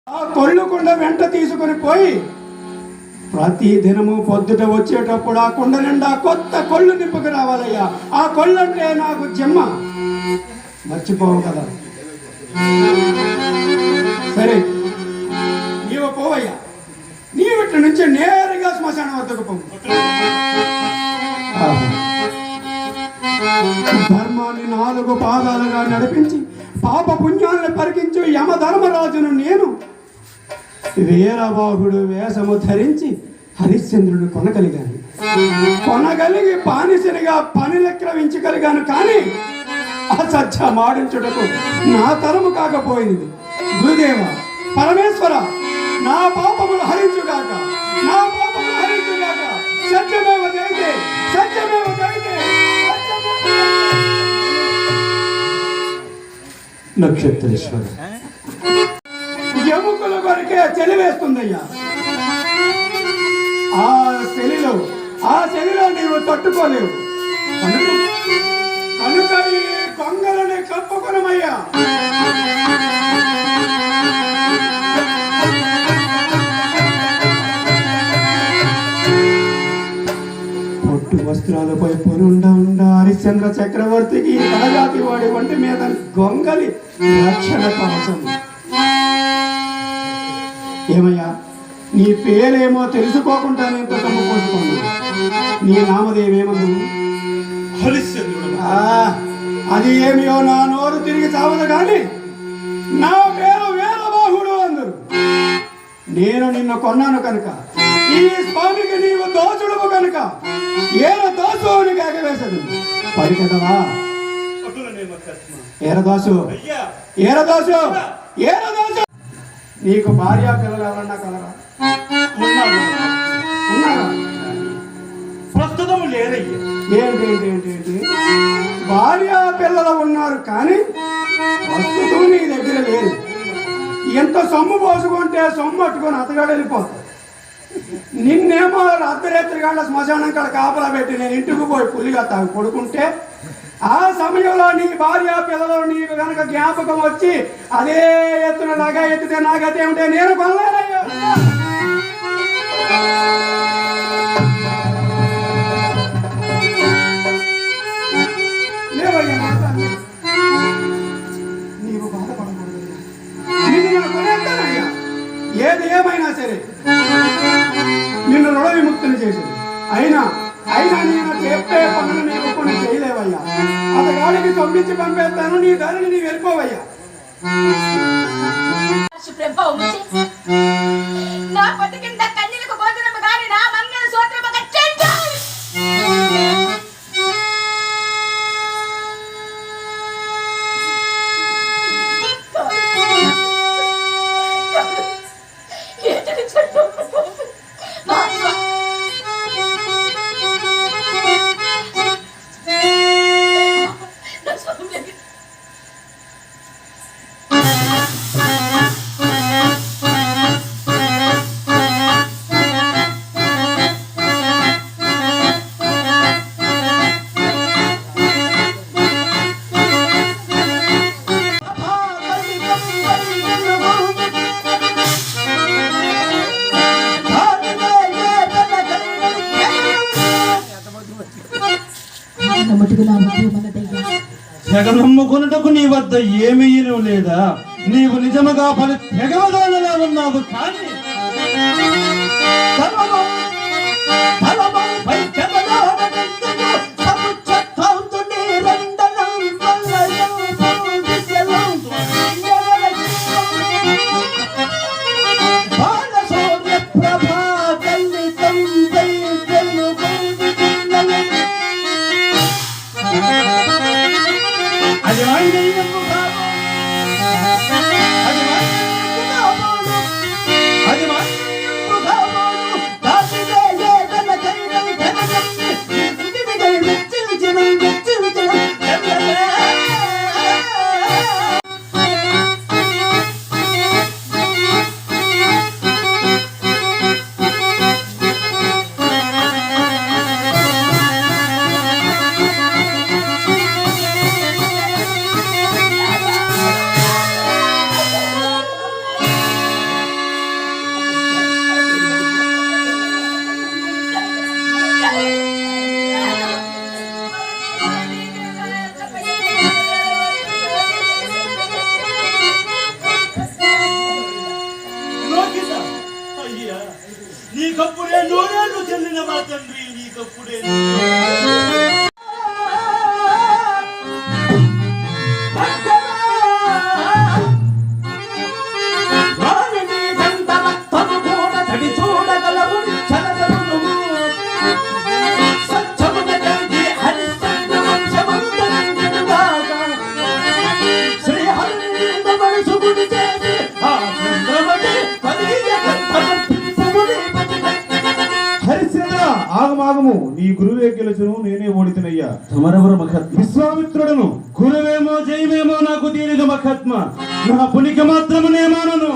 ఆ కొళ్ళుకుండ వెంట తీసుకుని పోయి ప్రతి దినము పొద్దుట వచ్చేటప్పుడు ఆ కుండ నిండా కొత్త కొళ్ళు నింపుకు రావాలయ్యా. ఆ కొళ్ళు అంటే నాకు జమ్మ, మర్చిపోవు కదా. సరే నీవు పోవయ్యా, నీవు ఇట్ల నుంచి నేరుగా శ్మశానం వద్దకు పోవు. ధర్మాన్ని 4 పాదాలుగా నడిపించి పాప పుణ్యాలను పరికించు యమధర్మరాజును నేను వీరబాహుడు వేషము ధరించి హరిశ్చంద్రుడు కొనగలిగి బానిసనిగా పని లెక్కించగలిగాను. కానీ అసత్య మాడించుటకు నా తరము కాకపోయింది. గురుదేవ పరమేశ్వర, నా పాపములు హరించుగాక, నా పాపములు హరించుగాక. సత్యమేవ జయతే, సత్యమేవ జయతే. నక్షత్రేశ్వర ఎముకల కొరికే చెలివేస్తుందయ్యా. ఆ శలిలో నీవు తట్టుకోలేవు కనుక ఈ కొంగలని కప్పుకునమయ్యా. పొట్టు వస్త్రాలపై పొరుండ హరిశ్చంద్ర చక్రవర్తికి కడజాతి వాడి వంటి మీద గొంగలి రక్షణ కవచం. ఏమయ్యా, నీ పేరేమో తెలుసుకోకుండా నేను తమ్ము పోసుకున్నాను. నీ నామదేవేమను? హరిశ్చంద్రుడు. అది ఏమియో నా నోరు తిరిగి చావదు కానీ నా పేరు వీరబాహుడు అందరు. నేను నిన్ను కొన్నాను కనుక, ఈ స్వామికి నీవు దోచుడువు కనుక ఏర దోసు అని కేకవేసదు. పలికెదవా? ఏరదోసు, ఏరదోసు, ఏరదోసు. నీకు భార్య పిల్లలు ఎవరన్నా కలరా? ఉన్నారా? ప్రస్తుతం లేదయ్యా. ఏంటి భార్య పిల్లలు ఉన్నారు కానీ ప్రస్తుతం నీ దగ్గర లేదు. ఎంత సొమ్ము పోసుకుంటే సొమ్ము పట్టుకొని అతగాడు వెళ్ళిపోతాడు. నిన్నేమో అర్ధరాత్రి గంట శ్మశానం కాడ కాపలా పెట్టి నేను ఇంటికి పోయి పుల్లిగా తాగి పడుకుంటే ఆ సమయంలో నీ భార్య పిల్లలు నీకు కనుక జ్ఞాపకం వచ్చి అదే ఎత్తున నగ ఎత్తితే నాగతే ఉంటే నేను కొనలేనయ్యా. నీవు బాధపడకూడదు, నిన్ను నేను కొనేస్తానయ్యా. ఏది ఏమైనా సరే నిన్ను రుణ విముక్తిని చేసింది. అయినా నేను చెప్పే పనులు నీకు కొన్ని చేయలేవయ్యా. అతగాడికి తొమ్మించి పంపేస్తాను, నీ దారిని నీ వెళ్ళిపోవయ్యా. తెగ నమ్ముకున్నటకు నీ వద్ద ఏమీ లేదా. నీవు నిజముగా తెగవదానలా ఉన్నావు కానీ నీకప్పుడే నూరేళ్ళు చెల్లిన మా తండ్రి, నీకప్పుడే ఆగమాగము, నీ గురువే గెలుచును, నేనే ఓడితినయ్యా. తమరెవరు మహాత్మ? విశ్వామిత్రుడను. గురువేమో జయమేమో నాకు దీనిక మహాత్మ, నా పునికి మాత్రము నేమానను.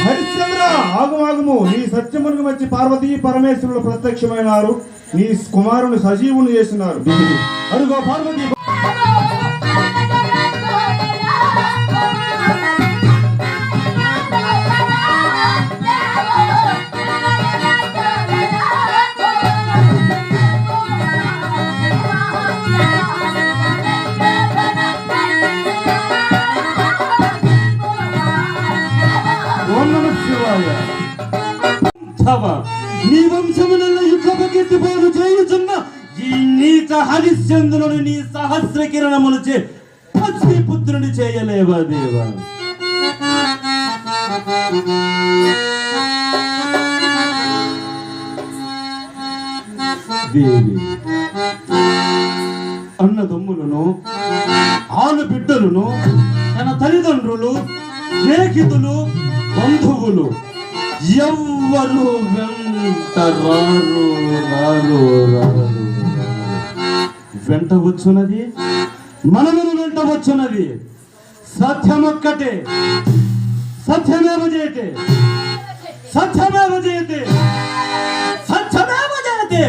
హరిశ్చంద్ర, ఆగమాగము, నీ సత్యమునకు వచ్చి పార్వతీ పరమేశ్వరులు ప్రత్యక్షమైనారు, నీ కుమారుని సజీవుని చేస్తున్నారు. అరుగో పార్వతీ. ఓం నమః శివాయ. నీ వంశములలో యుద్ధకెత్తిపోలు చేయుచున్న ఈ నీచ హరిశ్చంద్రుని నీ సహస్ర కిరణములచే పృథ్వీపుత్రుని చేయలేవా దేవా? దేవి, అన్నదమ్ములను, ఆలుబిడ్డలను, తన తల్లిదండ్రులు, స్నేహితులు, బంధువులు ఎవ్వరు వెంట రారు రారు రారు. వెంట వచ్చున్నది, మనమును వెంట వచ్చున్నది సత్యమొక్కటే. సత్యమేవ జయతే, సత్యమేవ జయతే, సత్యమేవ జయతే.